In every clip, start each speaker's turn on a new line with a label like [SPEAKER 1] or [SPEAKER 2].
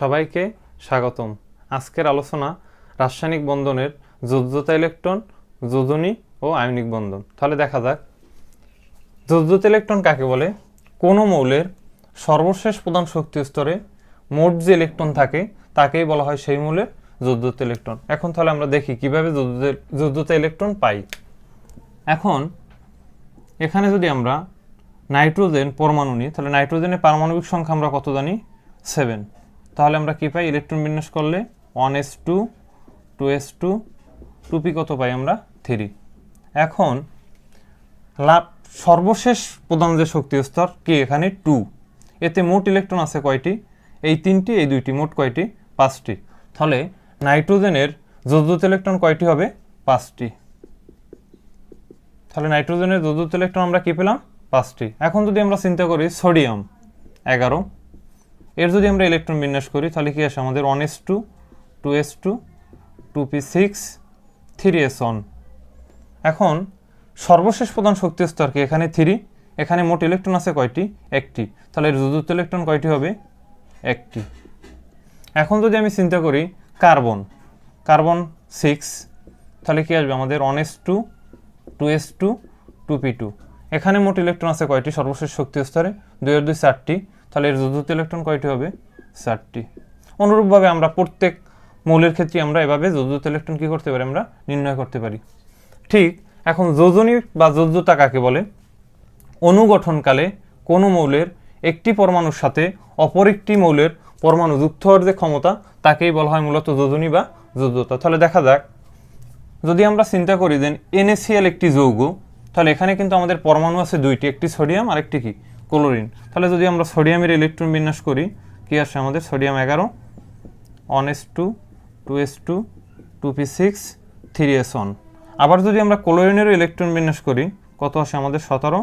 [SPEAKER 1] সবাইকে স্বাগতম। আজকের আলোচনা রাসায়নিক বন্ধনের যোজ্যতা ইলেকট্রন, যোজনী ও আয়নিক বন্ধন। তাহলে দেখা যাক যোজ্যতা ইলেকট্রন কাকে বলে। কোনো মৌলের সর্বশেষ প্রধান শক্তি স্তরে মোট যে ইলেকট্রন থাকে তাকেই বলা হয় সেই মৌলের যোজ্যতা ইলেকট্রন। এখন তাহলে আমরা দেখি কিভাবে যোজ্যতা ইলেকট্রন পাই। এখন এখানে যদি আমরা নাইট্রোজেন পরমাণু নিই, তাহলে নাইট্রোজেনের পারমাণবিক সংখ্যা আমরা কত জানি? 7। তাহলে আমরা কি পাই? ইলেকট্রন বিন্যাস করলে 1s2 2s2 2p কত পাই আমরা? 3। এখন সর্বশেষ প্রধান যে শক্তি স্তর কি? এখানে 2। এতে মোট ইলেকট্রন আছে কয়টি? এই 3টি, এই 2টি, মোট কয়টি? 5টি। তাহলে নাইট্রোজেনের যোজ্যতা ইলেকট্রন কয়টি হবে? 5টি। তাহলে নাইট্রোজেনের যোজ্যতা ইলেকট্রন আমরা কি পেলাম? 5টি। এখন যদি আমরা চিন্তা করি সোডিয়াম 11, এর যদি আমরা ইলেকট্রন বিন্যাস করি তাহলে কি আসে আমাদের? 1s2 2s2 2p6 3s1। এখন সর্বশেষ প্রধান শক্তি স্তর কি? এখানে 3। এখানে মোট ইলেকট্রন আছে কয়টি? 1টি। তাহলে এর যোজ্যতা ইলেকট্রন কয়টি হবে? 1টি। এখন যদি আমি চিন্তা করি কার্বন 6, তাহলে কি আসবে আমাদের? 1s2 2s2 2p2। এখানে মোট ইলেকট্রন আছে কয়টি সর্বশেষ শক্তি স্তরে? 2 এর 2 4টি। তাহলে এর যোজ্যতা ইলেকট্রন কয়টি হবে? 4টি। অনুরূপভাবে আমরা প্রত্যেক মৌলের ক্ষেত্রে আমরা এভাবে যোজ্যতা ইলেকট্রন কি করতে পারি? আমরা নির্ণয় করতে পারি। ঠিক এখন যোজনী বা যোজ্যতা কাকে বলে? অনুগঠনকালে কোনো মৌলের একটি পরমাণুর সাথে অপর একটি মৌলের পরমাণু যুক্ত হওয়ার যে ক্ষমতা তাকেই বলা হয় মূলত যোজনী বা যোজ্যতা। তাহলে দেখা যাক, যদি আমরা চিন্তা করি যে NaCl একটি যৌগ, তাহলে এখানে কিন্তু আমাদের পরমাণু আছে 2টি, একটি সোডিয়াম আর একটি কি? ক্লোরিন। তাহলে যদি আমরা সোডিয়ামের ইলেকট্রন বিন্যাস করি কি আসে আমাদের? Sodium 11 1s2 2s2 2p6 3s1। আবার যদি আমরা ক্লোরিনেরও ইলেকট্রন বিন্যাস করি কত আসে আমাদের? 17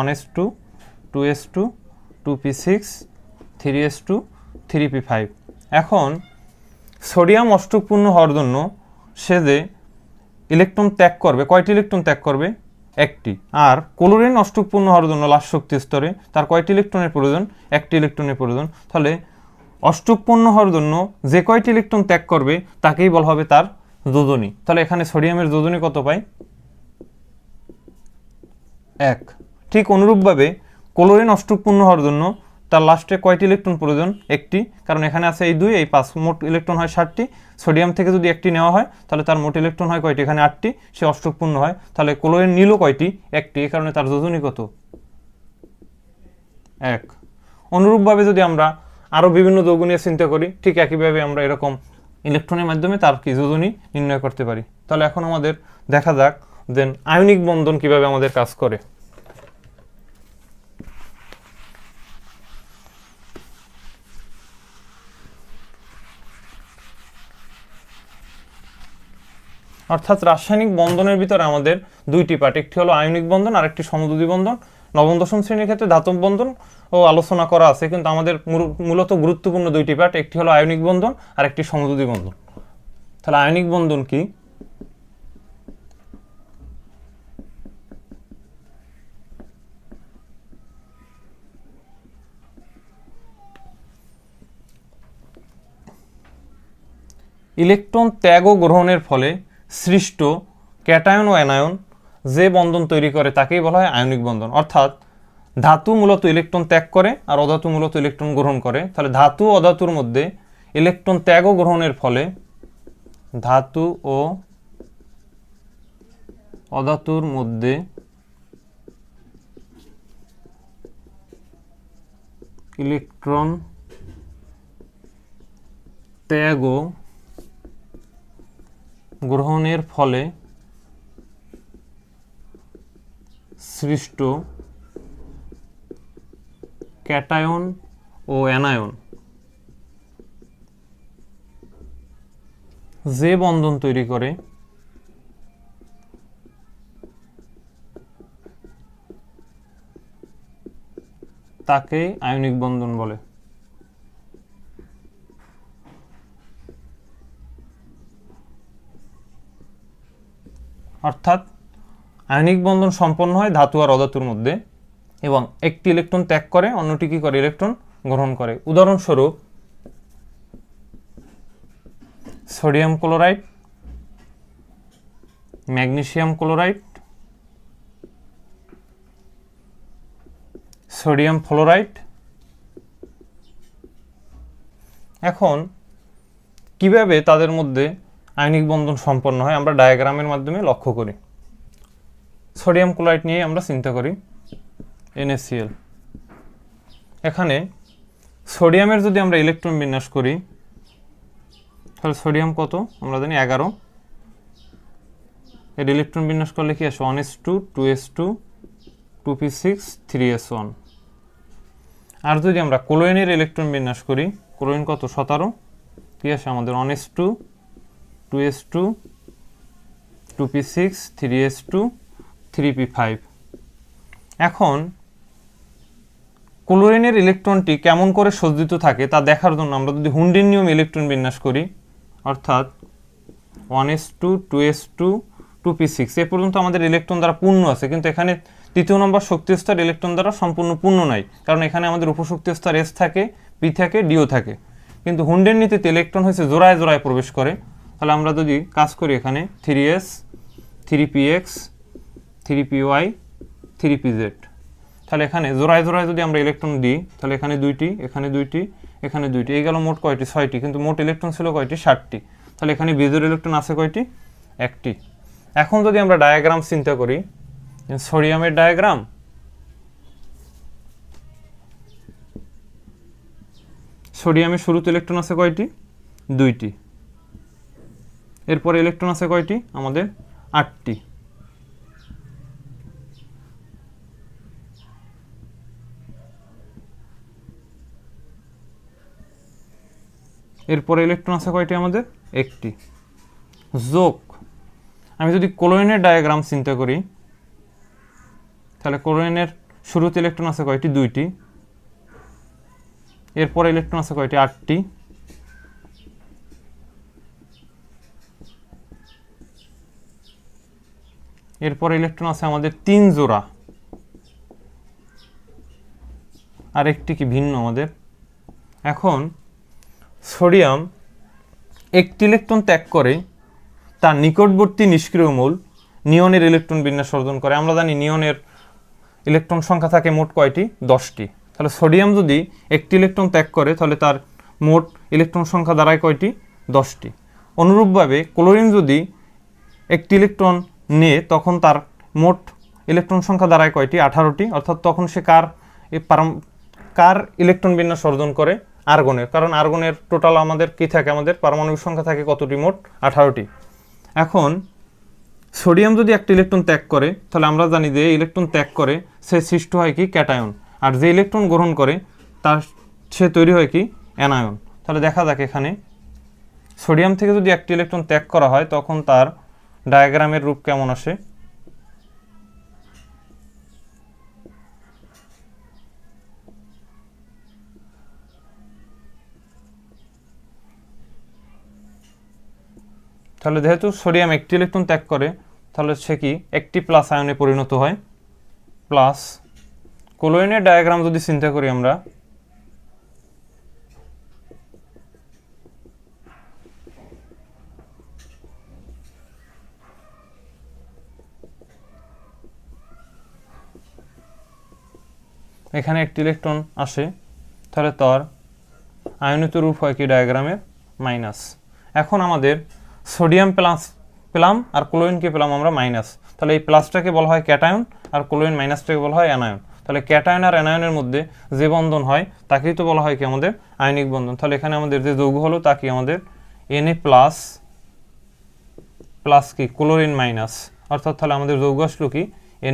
[SPEAKER 1] 1s2 2s2 2p6 3s2 3p5। এখন সোডিয়াম অষ্টকপূর্ণ হওয়ার জন্য সে যে ইলেকট্রন ত্যাগ করবে, কয়টি ইলেকট্রন ত্যাগ করবে? 1টি। আর ক্লোরিন অষ্টকপূর্ণ হওয়ার জন্য লাস্ট শক্তি স্তরে তার কয়টি ইলেকট্রনের প্রয়োজন? 1টি ইলেকট্রনের প্রয়োজন। তাহলে অষ্টকপূর্ণ হওয়ার জন্য যে কয়টি ইলেকট্রন ত্যাগ করবে তাকেই বলা হবে তার যোজনী। তাহলে এখানে সোডিয়ামের যোজনী কত পাই? 1। ঠিক অনুরূপভাবে ক্লোরিন অষ্টকপূর্ণ হওয়ার জন্য তার লাস্টে কয়টি ইলেকট্রন প্রয়োজন? 1টি, কারণ এখানে আছে এই 2 এই 5, মোট ইলেকট্রন হয় 7টি। সোডিয়াম থেকে যদি 1টি নেওয়া হয় তাহলে তার মোট ইলেকট্রন হয় কয়টি? এখানে 8টি, সে অষ্টকপূর্ণ হয়। তাহলে ক্লোরিন নিল কয়টি? 1টি, এই কারণে তার যোজনী কত? 1। অনুরূপভাবে যদি আমরা আরও বিভিন্ন যৌগ নিয়ে চিন্তা করি, ঠিক একইভাবে আমরা এরকম ইলেকট্রনের মাধ্যমে তার কি যোজনী নির্ণয় করতে পারি। তাহলে এখন আমাদের দেখা যাক যে আয়নিক বন্ধন কিভাবে আমাদের কাজ করে। অর্থাৎ রাসায়নিক বন্ধনের ভিতরে আমাদের 2টি পার্ট, একটি হলো আয়নিক বন্ধন আর একটি সমযোজী বন্ধন। নবম-দশম শ্রেণীর ক্ষেত্রে ধাতব বন্ধন ও আলোচনা করা আছে, কিন্তু আমাদের মূলত গুরুত্বপূর্ণ 2টি পার্ট, একটি হলো আয়নিক বন্ধন আর একটি সমযোজী বন্ধন। তাহলে আয়নিক বন্ধন কি? ইলেকট্রন ত্যাগ ও গ্রহণের ফলে সৃষ্ট ক্যাটায়ন ও অ্যানায়ন যে বন্ধন তৈরি করে তাকেই বলা হয় আয়নিক বন্ধন। অর্থাৎ ধাতু মূলত ইলেকট্রন ত্যাগ করে আর অধাতু মূলত ইলেকট্রন গ্রহণ করে। তাহলে ধাতু ও অধাতুর মধ্যে ইলেকট্রন ত্যাগ ও গ্রহণের ফলে ধাতু ও অধাতুর মধ্যে ইলেকট্রন ত্যাগ ও গ্রহণের ফলে সৃষ্ট ক্যাটায়ন ও অ্যানায়ন যে বন্ধন তৈরি করে তাকে আয়নিক বন্ধন বলে। অর্থাৎ আয়নিক বন্ধন সম্পন্ন হয় ধাতু আর অধাতুর মধ্যে এবং একটি ইলেকট্রন ত্যাগ করে, অন্যটি কি করে? ইলেকট্রন গ্রহণ করে। উদাহরণস্বরূপ sodium chloride, magnesium chloride, sodium fluoride. এখন কিভাবে তাদের মধ্যে আয়নিক বন্ধন সম্পন্ন হয় আমরা ডায়াগ্রামের মাধ্যমে লক্ষ্য করি। সোডিয়াম ক্লোরাইড নিয়ে আমরা চিন্তা করি, NaCl। এখানে সোডিয়ামের যদি আমরা ইলেকট্রন বিন্যাস করি তাহলে সোডিয়াম কত আমরা জানি 11, এর ইলেকট্রন বিন্যাস করলে কি আসে 1s2 2s2 2p6 3s1। আর যদি আমরা ক্লোরিনের ইলেকট্রন বিন্যাস করি, ক্লোরিন কত 17, কি আসে আমাদের 1s2 2s2 2p6 3s2 3p5। এখন ক্লোরিনের ইলেকট্রনটি কেমন করে সজ্জিত থাকে তা দেখার জন্য আমরা যদি হুন্ডির নিয়ম ইলেকট্রন বিন্যাস করি, অর্থাৎ 1s2 2s2 2p6 এ পর্যন্ত আমাদের ইলেকট্রন দ্বারা পূর্ণ আছে, কিন্তু এখানে তৃতীয় নম্বর শক্তি স্তর ইলেকট্রন দ্বারা সম্পূর্ণ পূর্ণ নাই, কারণ এখানে আমাদের উপশক্তি স্তর S থাকে, P থাকে, Dও থাকে। কিন্তু হুন্ডের নীতিতে ইলেকট্রন হয়েছে জোড়ায় জোড়ায় প্রবেশ করে। তাহলে আমরা যদি কাজ করি এখানে 3s 3px 3py 3pz, তাহলে এখানে জোড়ায় জোড়ায় যদি আমরা ইলেকট্রন দিই তাহলে এখানে 2টি, এখানে 2টি, এখানে 2টি, এই গেল মোট কয়টি 6টি, কিন্তু মোট ইলেকট্রন ছিল কয়টি 60টি। তাহলে এখানে বেজের ইলেকট্রন আছে কয়টি 1টি। এখন যদি আমরা ডায়াগ্রাম চিন্তা করি, সোডিয়ামের ডায়াগ্রাম, সোডিয়ামের শুরুতে ইলেকট্রন আছে কয়টি 2টি, এরপরে ইলেকট্রন আছে কয়টি আমাদের 8টি, এরপরে ইলেকট্রন আছে কয়টি আমাদের 1টি। যোগ আমি যদি ক্লোরিনের ডায়াগ্রাম চিন্তা করি তাহলে ক্লোরিনের শুরুতে ইলেকট্রন আছে কয়টি 2টি, এরপরে ইলেকট্রন আছে কয়টি 8টি, এরপরে ইলেকট্রন আছে আমাদের 3 জোড়া, আর একটি কি ভিন্ন আমাদের। এখন সোডিয়াম একটি ইলেকট্রন ত্যাগ করে তার নিকটবর্তী নিষ্ক্রিয় মূল নিয়নের ইলেকট্রন বিন্যাস অর্জন করে। আমরা জানি নিয়নের ইলেকট্রন সংখ্যা থাকে মোট কয়টি 10টি। তাহলে সোডিয়াম যদি একটি ইলেকট্রন ত্যাগ করে তাহলে তার মোট ইলেকট্রন সংখ্যা দাঁড়ায় কয়টি 10টি। অনুরূপভাবে ক্লোরিন যদি একটি ইলেকট্রন নেয় তখন তার মোট ইলেকট্রন সংখ্যা দাঁড়ায় কয়টি 18টি, অর্থাৎ তখন সে কার ইলেকট্রন বিন্যাস অর্জন করে আর্গনের, কারণ আর্গনের টোটাল আমাদের কি থাকে আমাদের পারমাণবিক সংখ্যা থাকে কতটি মোট 18টি। এখন সোডিয়াম যদি একটা ইলেকট্রন ত্যাগ করে তাহলে আমরা জানি যে ইলেকট্রন ত্যাগ করে সে সৃষ্টি হয় কি ক্যাটায়ন, আর যে ইলেকট্রন গ্রহণ করে তার সে তৈরি হয় কি অ্যানায়ন। তাহলে দেখা যাক এখানে সোডিয়াম থেকে যদি একটি ইলেকট্রন ত্যাগ করা হয় তখন তার ডায়াগ্রামের রূপ কেমন আসে। তাহলে যেহেতু সোডিয়াম একটি ইলেকট্রন ত্যাগ করে তাহলে সে কি একটি প্লাস আয়নে পরিণত হয় প্লাস। ক্লোরিনের ডায়াগ্রাম যদি চিন্তা করি আমরা, এখানে একটি ইলেকট্রন আসে তাহলে তার আয়নিত রূপ হয় কি ডায়াগ্রামের মাইনাস। এখন আমাদের সোডিয়াম প্লাস পেলাম আর ক্লোরিনকে পেলাম আমরা মাইনাস, তাহলে এই প্লাসটাকে বলা হয় ক্যাটায়ন আর ক্লোরিন মাইনাসটাকে বলা হয় অ্যানায়ন। তাহলে ক্যাটায়ন আর অ্যানায়নের মধ্যে যে বন্ধন হয় তাকেই তো বলা হয় কি আমাদের আয়নিক বন্ধন। তাহলে এখানে আমাদের যে যৌগ হলো তা কি আমাদের Na প্লাস প্লাস কি ক্লোরিন মাইনাস, অর্থাৎ তাহলে আমাদের যৌগ আসলো কি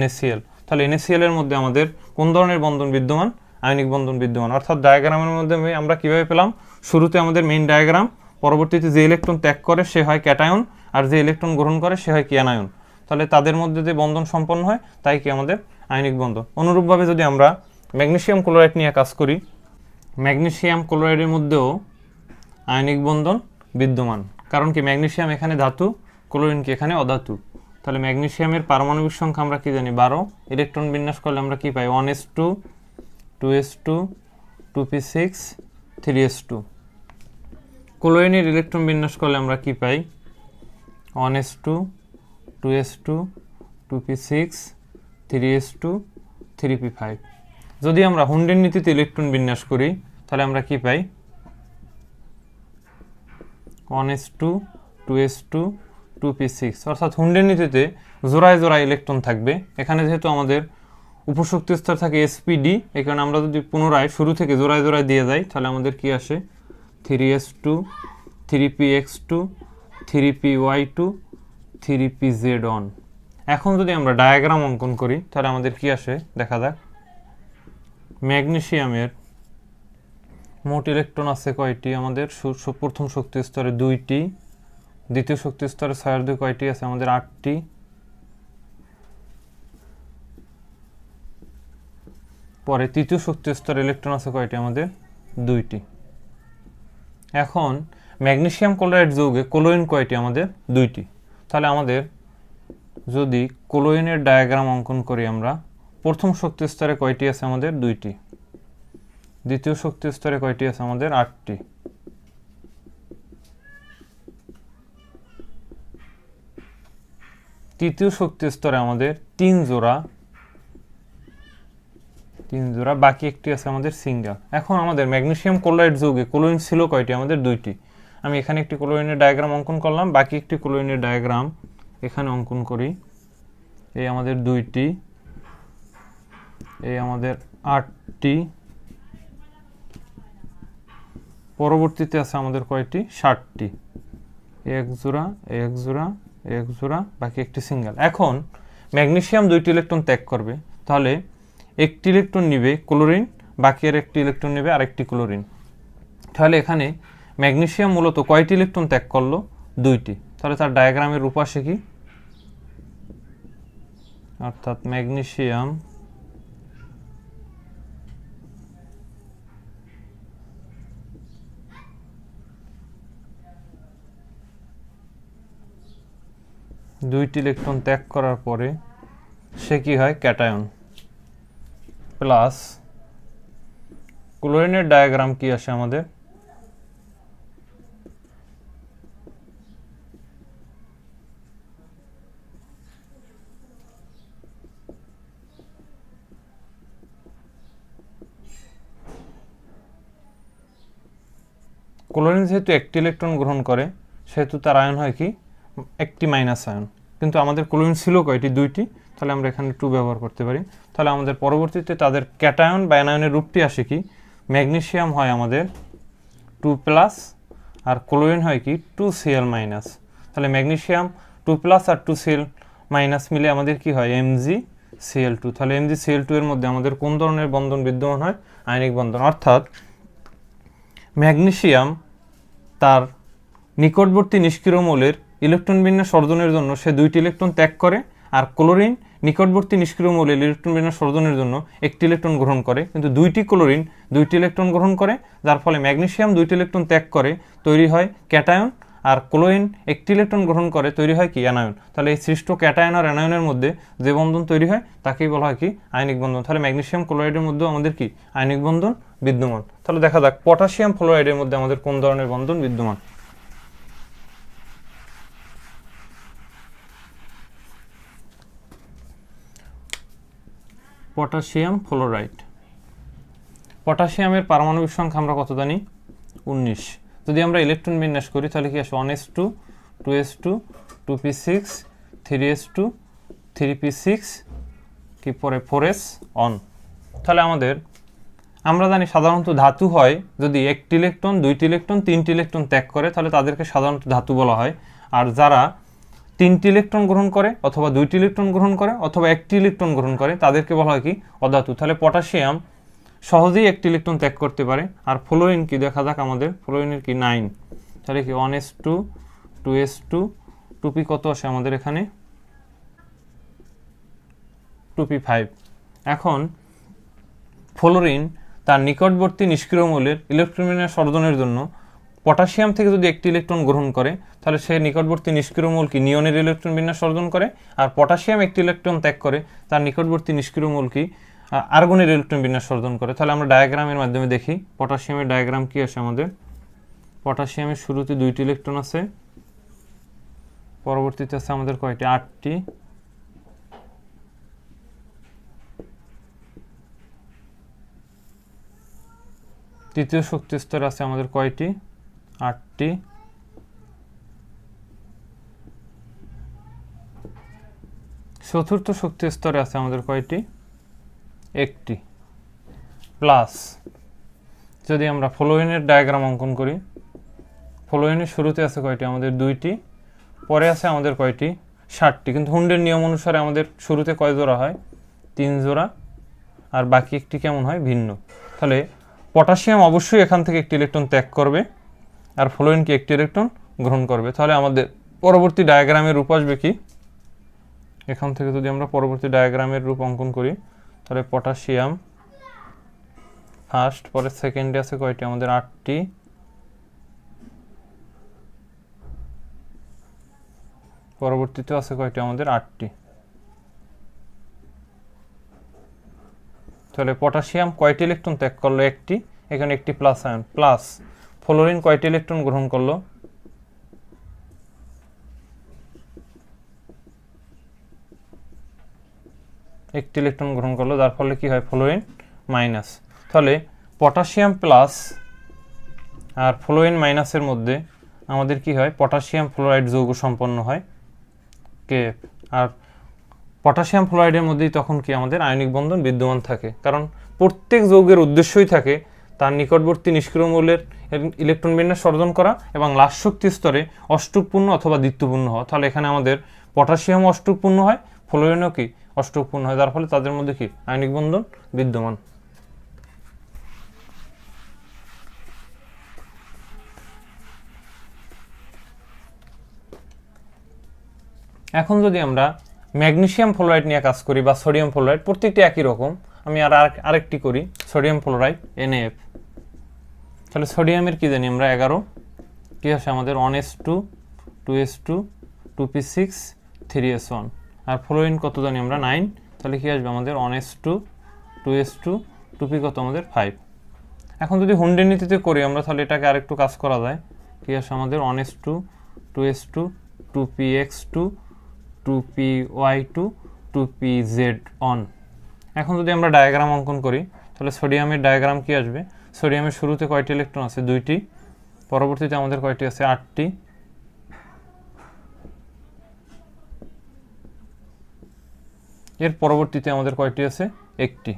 [SPEAKER 1] NaCl। তাহলে NaCl এর মধ্যে আমাদের কোন ধরনের বন্ধন বিদ্যমান আয়নিক বন্ধন বিদ্যমান, অর্থাৎ ডায়াগ্রামের মধ্যে আমরা কিভাবে পেলাম শুরুতে আমাদের মেইন ডায়াগ্রাম, পরবর্তীতে যে ইলেকট্রন ত্যাগ করে সে হয় ক্যাটায়ন আর যে ইলেকট্রন গ্রহণ করে সে হয় কি অ্যানায়ন। তাহলে তাদের মধ্যে যে বন্ধন সম্পন্ন হয় তাই কি আমাদের আয়নিক বন্ধন। অনুরূপভাবে যদি আমরা ম্যাগনেসিয়াম ক্লোরাইড নিয়ে কাজ করি, ম্যাগনেসিয়াম ক্লোরাইডের মধ্যেও আয়নিক বন্ধন বিদ্যমান, কারণ কি ম্যাগনেসিয়াম এখানে ধাতু, ক্লোরিন কি এখানে অধাতু। তাহলে ম্যাগনেসিয়ামের পারমাণবিক সংখ্যা আমরা কি জানি 12, ইলেকট্রন বিন্যাস করলে আমরা কি পাই 1s2 2s2 2p6 3s2। ক্লোরিনের electron বিন্যাস করলে আমরা কি পাই 1s2 2s2 2p6 3s2 3p5। যদি আমরা হুন্ডের নীতিতে ইলেকট্রন বিন্যাস করি তাহলে আমরা কি পাই 1s2 2s2 2p6, অর্থাৎ হুন্ডের নীতিতে জোড়ায় জোড়ায় ইলেকট্রন থাকবে। এখানে যেহেতু আমাদের উপশক্তি স্তর থাকে sp_d, এই কারণে আমরা যদি পুনরায় শুরু থেকে জোড়ায় জোড়ায় দিয়ে যাই তাহলে আমাদের কি আসে 3s2 3px2 3py2 3pz1। এখন যদি আমরা ডায়াগ্রাম অঙ্কন করি তাহলে আমাদের কি আসে দেখা যাক। ম্যাগনেসিয়ামের মোট ইলেকট্রন আছে কয়টি আমাদের প্রথম শক্তি স্তরে 2টি, দ্বিতীয় শক্তি স্তরে 6 কয়টি আছে আমাদের 8টি, পরে তৃতীয় শক্তি স্তরে ইলেকট্রন আছে কয়টি আমাদের 2টি। এখন ম্যাগনেসিয়াম ক্লোরাইড যৌগে ক্লোরিন কয়টি আমাদের 2টি। তাহলে আমাদের যদি ক্লোরিনের ডায়াগ্রাম অঙ্কন করি আমরা, প্রথম শক্তি স্তরে কয়টি আছে আমাদের 2টি, দ্বিতীয় শক্তি স্তরে কয়টি আছে আমাদের 8টি, তৃতীয় শক্তি স্তরে আমাদের 3 জোড়া, বাকি একটি আছে আমাদের সিঙ্গেল। এখন আমাদের ম্যাগনেসিয়াম ক্লোরাইড যৌগে ক্লোরিন ছিল কয়টি আমাদের 2টি। আমি এখানে একটি ক্লোরিনের ডায়াগ্রাম অঙ্কন করলাম, বাকি একটি ক্লোরিনের ডায়াগ্রাম এখানে অঙ্কন করি। এই আমাদের 2টি, এই আমাদের 8টি, পরবর্তীতে আছে আমাদের কয়টি 60টি, এক জোড়া এক জোড়া এক জোড়া, বাকি একটি সিঙ্গেল। এখন ম্যাগনেসিয়াম 2টি ইলেকট্রন ত্যাগ করবে, তাহলে একটি ইলেকট্রন নিবে ক্লোরিন, বাকি আর একটি ইলেকট্রন নেবে আরেকটি ক্লোরিন। তাহলে এখানে ম্যাগনেসিয়াম মূলত কয়টি ইলেকট্রন ত্যাগ করলো 2টি। তাহলে তার ডায়াগ্রামের রূপ আসে কি, অর্থাৎ ম্যাগনেসিয়াম দুইটি ইলেকট্রন ত্যাগ করার পরে সে কি হয় ক্যাটায়ন, প্লাস ক্লোরিনের ডায়াগ্রাম কি আসে আমাদের ক্লোরিন যেহেতু একটি ইলেকট্রন গ্রহণ করে সেহেতু তার আয়ন হয় কি একটি মাইনাস আয়ন, কিন্তু আমাদের ক্লোরিন ছিল কয়টি 2টি, তাহলে আমরা এখানে 2 ব্যবহার করতে পারি। তাহলে আমাদের পরবর্তীতে তাদের ক্যাটায়ন বা অ্যানায়নের রূপটি আসে কি, ম্যাগনেসিয়াম হয় আমাদের 2+ আর ক্লোরিন হয় কি 2Cl-। তাহলে ম্যাগনেসিয়াম 2+ আর 2Cl- মিলে আমাদের কি হয় MgCl2। তাহলে MgCl2 এর মধ্যে আমাদের কোন ধরনের বন্ধন বিদ্যমান হয়, আয়নিক বন্ধন। অর্থাৎ ম্যাগনেসিয়াম তার নিকটবর্তী নিষ্ক্রিয় মৌলের ইলেকট্রন বিন্যাস অর্জনের জন্য সে 2টি ইলেকট্রন ত্যাগ করে, আর ক্লোরিন নিকটবর্তী নিষ্ক্রিয় মৌলের ইলেকট্রন বিন্যাস অর্জনের জন্য একটি ইলেকট্রন গ্রহণ করে, কিন্তু 2টি ক্লোরিন 2টি ইলেকট্রন গ্রহণ করে, যার ফলে ম্যাগনেসিয়াম 2টি ইলেকট্রন ত্যাগ করে তৈরি হয় ক্যাটায়ন, আর ক্লোরিন একটি ইলেকট্রন গ্রহণ করে তৈরি হয় কি অ্যানায়ন। তাহলে এই সৃষ্ট ক্যাটায়ন আর অ্যানায়নের মধ্যে যে বন্ধন তৈরি হয় তাকেই বলা হয় কি আয়নিক বন্ধন। তাহলে ম্যাগনেসিয়াম ক্লোরাইডের মধ্যেও আমাদের কি আয়নিক বন্ধন বিদ্যমান। তাহলে দেখা যাক পটাশিয়াম ফ্লোরাইডের মধ্যে আমাদের কোন ধরনের বন্ধন বিদ্যমান। পটাশিয়াম ফ্লোরাইড, পটাশিয়ামের পারমাণবিক সংখ্যা আমরা কত জানি 19। যদি আমরা ইলেকট্রন বিন্যাস করি তাহলে কি আসে 1s2 2s2 2p6 3s2 3p6 কি পরে 4s1। তাহলে আমরা জানি সাধারণত ধাতু হয় যদি একটি ইলেকট্রন 2টি ইলেকট্রন 3টি ইলেকট্রন ত্যাগ করে তাহলে তাদেরকে সাধারণত ধাতু বলা হয়, আর যারা 3টি ইলেকট্রন গ্রহণ করে অথবা 2টি ইলেকট্রন গ্রহণ করে অথবা একটি ইলেকট্রন গ্রহণ করে তাদেরকে বলা হয় কি অধাতু। তাহলে পটাশিয়াম সহজেই একটি ইলেকট্রন ত্যাগ করতে পারে। আর ফ্লোরিন কি দেখা যাক, আমাদের ফ্লোরিনের কি 9। তাহলে কি 1s2 2s2 2p কত আসে আমাদের এখানে 2p5। এখন ফ্লোরিন তার নিকটবর্তী নিষ্ক্রিয় মৌলের ইলেকট্রন বিন্যাস অর্জনের জন্য পটাশিয়াম থেকে যদি একটি ইলেকট্রন গ্রহণ করে তাহলে সে নিকটবর্তী নিষ্ক্রিয় মৌল কি নিয়নের ইলেকট্রন বিন্যাস অর্জন করে, আর পটাশিয়াম একটি ইলেকট্রন ত্যাগ করে তার নিকটবর্তী নিষ্ক্রিয় মৌল কি আর্গনের ইলেকট্রন বিন্যাস অর্জন করে। তাহলে আমরা ডায়াগ্রামের মাধ্যমে দেখি পটাশিয়ামের ডায়াগ্রাম কি আসে আমাদের পটাশিয়ামের শুরুতে 2টি ইলেকট্রন আছে, পরবর্তীতে আছে আমাদের কয়টি 8টি, তৃতীয় শক্তি স্তরে আছে আমাদের কয়টি 8টি, চতুর্থ শক্তি স্তরে আছে আমাদের কয়টি 1টি, প্লাস যদি আমরা ফ্লোরিনের ডায়াগ্রাম অঙ্কন করি, ফ্লোরিনের শুরুতে আছে কয়টি আমাদের 2টি, পরে আছে আমাদের কয়টি 60টি, কিন্তু হুন্ডের নিয়ম অনুসারে আমাদের শুরুতে কয় জোড়া হয় 3 জোড়া, আর বাকি একটি কেমন হয় ভিন্ন। তাহলে পটাশিয়াম অবশ্যই এখান থেকে একটি ইলেকট্রন ত্যাগ করবে আর ফ্লোরিন কি একটি ইলেকট্রন গ্রহণ করবে। তাহলে আমাদের পরবর্তী ডায়াগ্রামের রূপ আসবে কি, এখান থেকে যদি আমরা পরবর্তী ডায়াগ্রামের রূপ অঙ্কন করি, তাহলে পটাশিয়াম ফার্স্ট, পরে সেকেন্ডে আছে কয়টি আমাদের 8টি, পরবর্তীতে আছে কয়টি আমাদের 8টি। তাহলে পটাশিয়াম কয়টি ইলেকট্রন ত্যাগ করলো 1টি, এখানে একটি প্লাস আয়ন, প্লাস ফ্লোরিন কয়টি ইলেকট্রন গ্রহণ করলো 1টি ইলেকট্রন গ্রহণ করলো, যার ফলে কি হয় ফ্লোরিন মাইনাস। তাহলে পটাশিয়াম প্লাস আর ফ্লোরিন মাইনাসের মধ্যে আমাদের কি হয় পটাশিয়াম ফ্লোরাইড যৌগ সম্পন্ন হয় কেএফ, আর পটাশিয়াম ফ্লোরাইডের মধ্যেই তখন কি আমাদের আয়নিক বন্ধন বিদ্যমান থাকে, কারণ প্রত্যেক যৌগের উদ্দেশ্যই থাকে তার নিকটবর্তী নিষ্ক্রিয় মৌলের ইলেকট্রন বিন্যাস অর্জন করা এবং লাশ শক্তি স্তরে অষ্টকপূর্ণ অথবা দ্বিত্বপূর্ণ হওয়া। তাহলে এখানে আমাদের পটাশিয়াম অষ্টকপূর্ণ হয়, ফ্লোরিনও কি অষ্টকপূর্ণ হয়, যার ফলে তাদের মধ্যে কি আয়নিক বন্ধন বিদ্যমান। এখন যদি আমরা ম্যাগনেসিয়াম ফ্লোরাইড নিয়ে কাজ করি বা সোডিয়াম ফ্লোরাইড, প্রত্যেকটি একই রকম, আমি আরেকটি করি সোডিয়াম ফ্লোরাইড NaF। তাহলে সোডিয়ামের কি জানি আমরা 11, কি আসে আমাদের 1s2 2s2 2p6 3s1, আর ফ্লোরিন কত জানি আমরা 9, তাহলে কি আসবে আমাদের 1s2 2s2 2p কত আমাদের 5। এখন যদি হুন্ডের নীতিতে করি আমরা, তাহলে এটাকে আরেকটু কাজ করা যায়, কি আসে আমাদের 1s2 2s2 2px2 2py2 2pz1। এখন যদি আমরা ডায়াগ্রাম অঙ্কন করি, তাহলে সোডিয়ামের ডায়াগ্রাম কি আসবে, সোডিয়ামের শুরুতে কয়টি ইলেকট্রন আছে 2টি, পরবর্তীতে আমাদের কয়টি আছে 8টি, এর পরবর্তীতে আমাদের কয়টি আছে 1টি,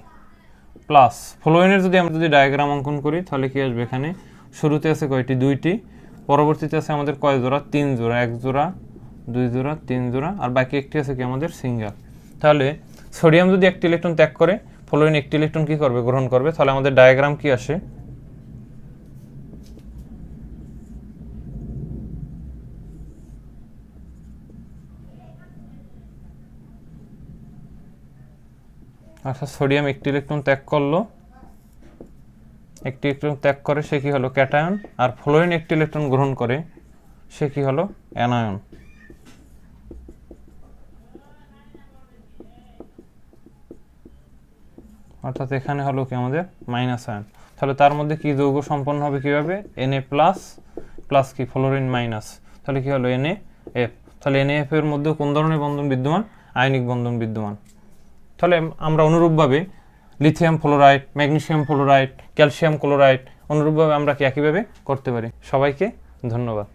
[SPEAKER 1] প্লাস ফ্লোরিনের যদি আমরা ডায়াগ্রাম অঙ্কন করি, তাহলে কি আসবে এখানে শুরুতে আছে কয়টি 2টি, পরবর্তীতে আছে আমাদের কয় জোড়া 3 জোড়া, 1 জোড়া 2 জোড়া 3 জোড়া, আর বাকি একটি আছে কি আমাদের সিঙ্গেল। তাহলে সোডিয়াম যদি একটি ইলেকট্রন ত্যাগ করে, ফ্লোরিন একটি ইলেকট্রন কি করবে গ্রহণ করবে। তাহলে আমাদের ডায়াগ্রাম কি আসে, অর্থাৎ সোডিয়াম একটি ইলেকট্রন ত্যাগ করলো, একটি ইলেকট্রন ত্যাগ করে সে কি হলো ক্যাটায়ন, আর ফ্লোরিন একটি ইলেকট্রন গ্রহণ করে সে কি হলো অ্যানায়ন। অর্থাৎ এখানে হলো কি আমাদের মাইনাস আয়ন। তাহলে তার মধ্যে কি যৌগ সম্পন্ন হবে কিভাবে, Na প্লাস প্লাস কি ফ্লোরিন মাইনাস, তাহলে কি হলো NaF। তাহলে NaF এর মধ্যে কোন ধরনের বন্ধন বিদ্যমান, আয়নিক বন্ধন বিদ্যমান। তাহলে আমরা অনুরূপভাবে lithium fluoride, magnesium fluoride, calcium chloride অনুরূপভাবে আমরা কি একইভাবে করতে পারি। সবাইকে ধন্যবাদ।